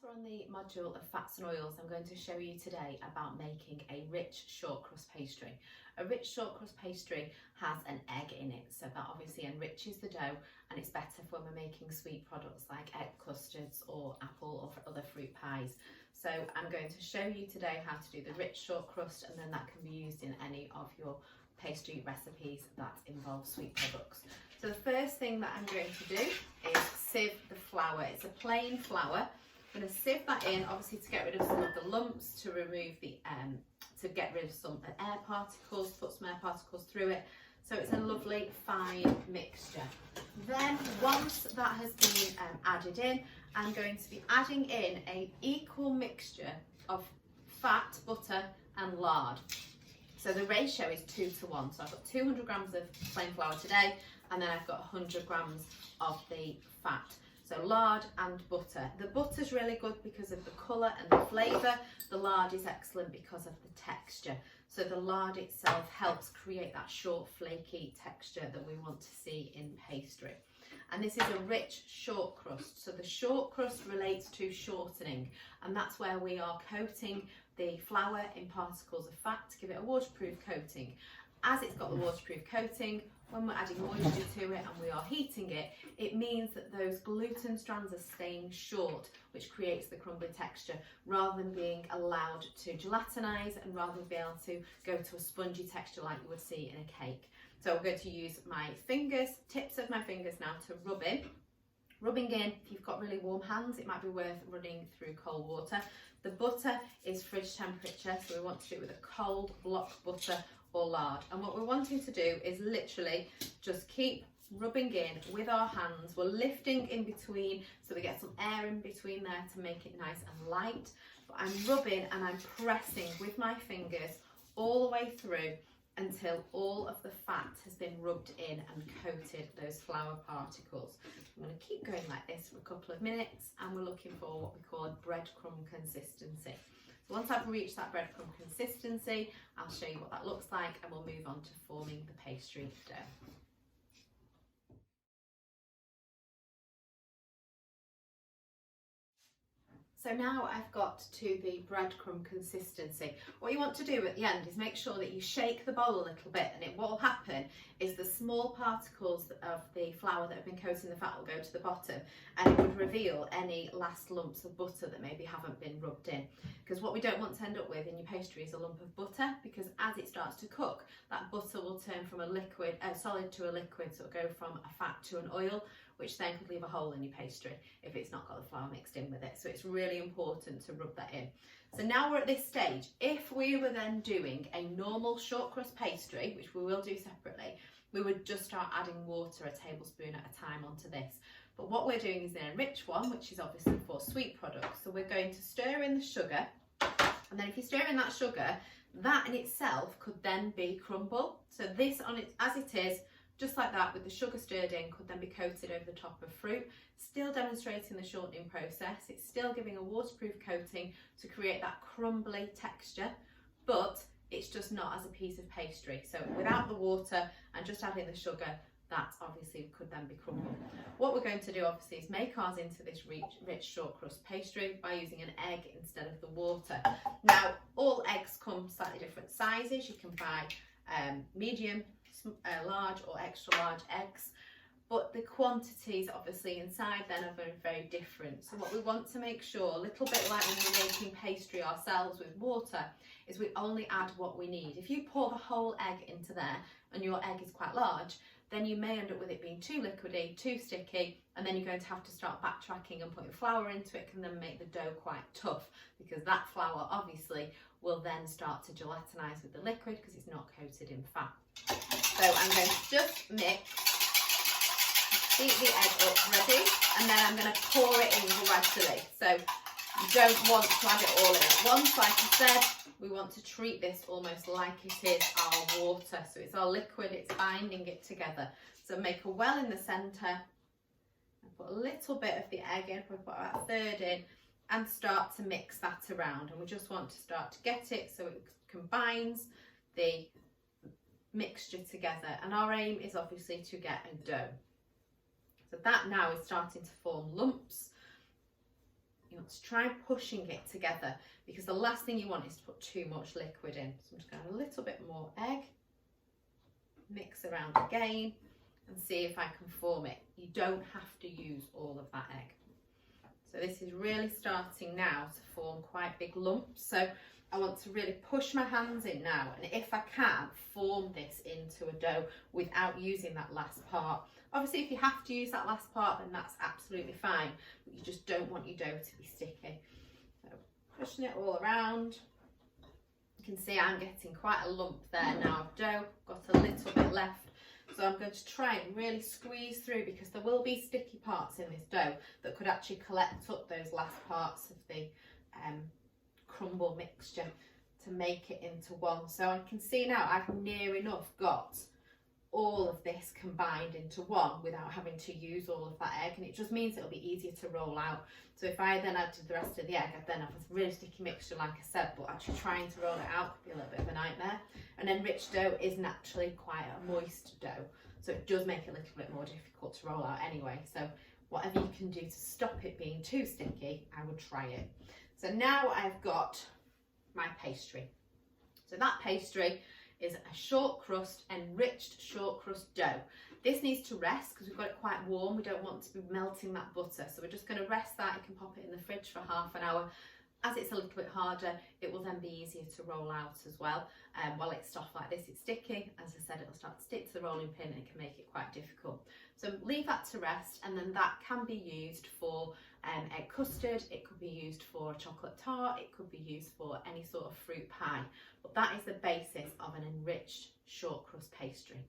Whilst we're on the module of fats and oils, I'm going to show you today about making a rich shortcrust pastry. A rich shortcrust pastry has an egg in it, so that obviously enriches the dough, and it's better for when we're making sweet products like egg custards or apple or other fruit pies. So I'm going to show you today how to do the rich shortcrust, and then that can be used in any of your pastry recipes that involve sweet products. So the first thing that I'm going to do is sieve the flour. It's a plain flour. I'm going to sieve that in, obviously to get rid of some of the lumps, to remove the to get rid of some air particles, put some air particles through it, so it's a lovely fine mixture. Then once that has been added in, I'm going to be adding in an equal mixture of fat, butter and lard. So the ratio is 2 to 1. So I've got 200 grams of plain flour today, and then I've got 100 grams of the fat. So lard and butter. The butter's really good because of the colour and the flavour. The lard is excellent because of the texture. So the lard itself helps create that short, flaky texture that we want to see in pastry. And this is a rich short crust. So the short crust relates to shortening, and that's where we are coating the flour in particles of fat to give it a waterproof coating. As it's got the waterproof coating, when we're adding moisture to it and we are heating it, it means that those gluten strands are staying short, which creates the crumbly texture, rather than being allowed to gelatinize and rather than be able to go to a spongy texture like you would see in a cake. So I'm going to use my fingers, tips of my fingers now, to rub in. Rubbing in, if you've got really warm hands, it might be worth running through cold water. The butter is fridge temperature, so we want to do it with a cold block butter or lard. And what we're wanting to do is literally just keep rubbing in with our hands. We're lifting in between, so we get some air in between there to make it nice and light. But I'm rubbing and I'm pressing with my fingers all the way through until all of the fat has been rubbed in and coated those flour particles. I'm going to keep going like this for a couple of minutes, and we're looking for what we call a breadcrumb consistency. So once I've reached that breadcrumb consistency, I'll show you what that looks like, and we'll move on to forming the pastry dough. So now I've got to the breadcrumb consistency. What you want to do at the end is make sure that you shake the bowl a little bit, and what will happen is the small particles of the flour that have been coating the fat will go to the bottom, and it would reveal any last lumps of butter that maybe haven't been rubbed in. Because what we don't want to end up with in your pastry is a lump of butter, because as it starts to cook, that butter will turn from a solid to a liquid, so it'll go from a fat to an oil, which then could leave a hole in your pastry if it's not got the flour mixed in with it. So it's really important to rub that in. So now we're at this stage. If we were then doing a normal shortcrust pastry, which we will do separately, we would just start adding water a tablespoon at a time onto this. But what we're doing is an enriched one, which is obviously for sweet products. So we're going to stir in the sugar, and then if you stir in that sugar, that in itself could then be crumble. So this on it as it is, just like that, with the sugar stirred in, could then be coated over the top of fruit, still demonstrating the shortening process. It's still giving a waterproof coating to create that crumbly texture, but it's just not as a piece of pastry. So without the water and just adding the sugar, that obviously could then be crumbled. What we're going to do obviously is make ours into this rich shortcrust pastry by using an egg instead of the water. Now, all eggs come slightly different sizes. You can buy medium, large or extra large eggs, but the quantities obviously inside then are very, very different. So what we want to make sure, a little bit like when we're making pastry ourselves with water, is we only add what we need. If you pour the whole egg into there and your egg is quite large, then you may end up with it being too liquidy, too sticky, and then you're going to have to start backtracking and putting flour into it can then make the dough quite tough, because that flour obviously will then start to gelatinize with the liquid because it's not coated in fat. So I'm going to just mix, beat the egg up ready, and then I'm going to pour it in gradually. So you don't want to add it all in at once. Like I said, we want to treat this almost like it is our water. So it's our liquid, it's binding it together. So make a well in the centre, and put a little bit of the egg in, we'll put about a third in, and start to mix that around. And we just want to start to get it so it combines the mixture together, and our aim is obviously to get a dough. So that now is starting to form lumps. you want to try pushing it together, because the last thing you want is to put too much liquid in. So I'm just going to add a little bit more egg, mix around again and see if I can form it. You don't have to use all of that egg. So this is really starting now to form quite big lumps. So I want to really push my hands in now, and if I can, form this into a dough without using that last part. Obviously, if you have to use that last part, then that's absolutely fine, but you just don't want your dough to be sticky. So pushing it all around. You can see I'm getting quite a lump there now of dough, got a little bit left. So I'm going to try and really squeeze through, because there will be sticky parts in this dough that could actually collect up those last parts of the crumble mixture to make it into one. So I can see now I've near enough got all of this combined into one without having to use all of that egg, and it just means it'll be easier to roll out. So if I then added the rest of the egg, I'd then have a really sticky mixture, like I said, but actually trying to roll it out could be a little bit of a nightmare. And enriched dough is naturally quite a moist dough, so it does make it a little bit more difficult to roll out anyway. So whatever you can do to stop it being too sticky, I would try it. So now I've got my pastry. So that pastry is a short crust, enriched short crust dough. This needs to rest because we've got it quite warm. We don't want to be melting that butter. So we're just going to rest that. You can pop it in the fridge for half an hour. As it's a little bit harder, it will then be easier to roll out as well. While it's soft like this, it's sticky. As I said, it'll start to stick to the rolling pin and it can make it quite difficult. So leave that to rest, and then that can be used for egg custard. It could be used for a chocolate tart. It could be used for any sort of fruit pie. But that is the basis of an enriched short crust pastry.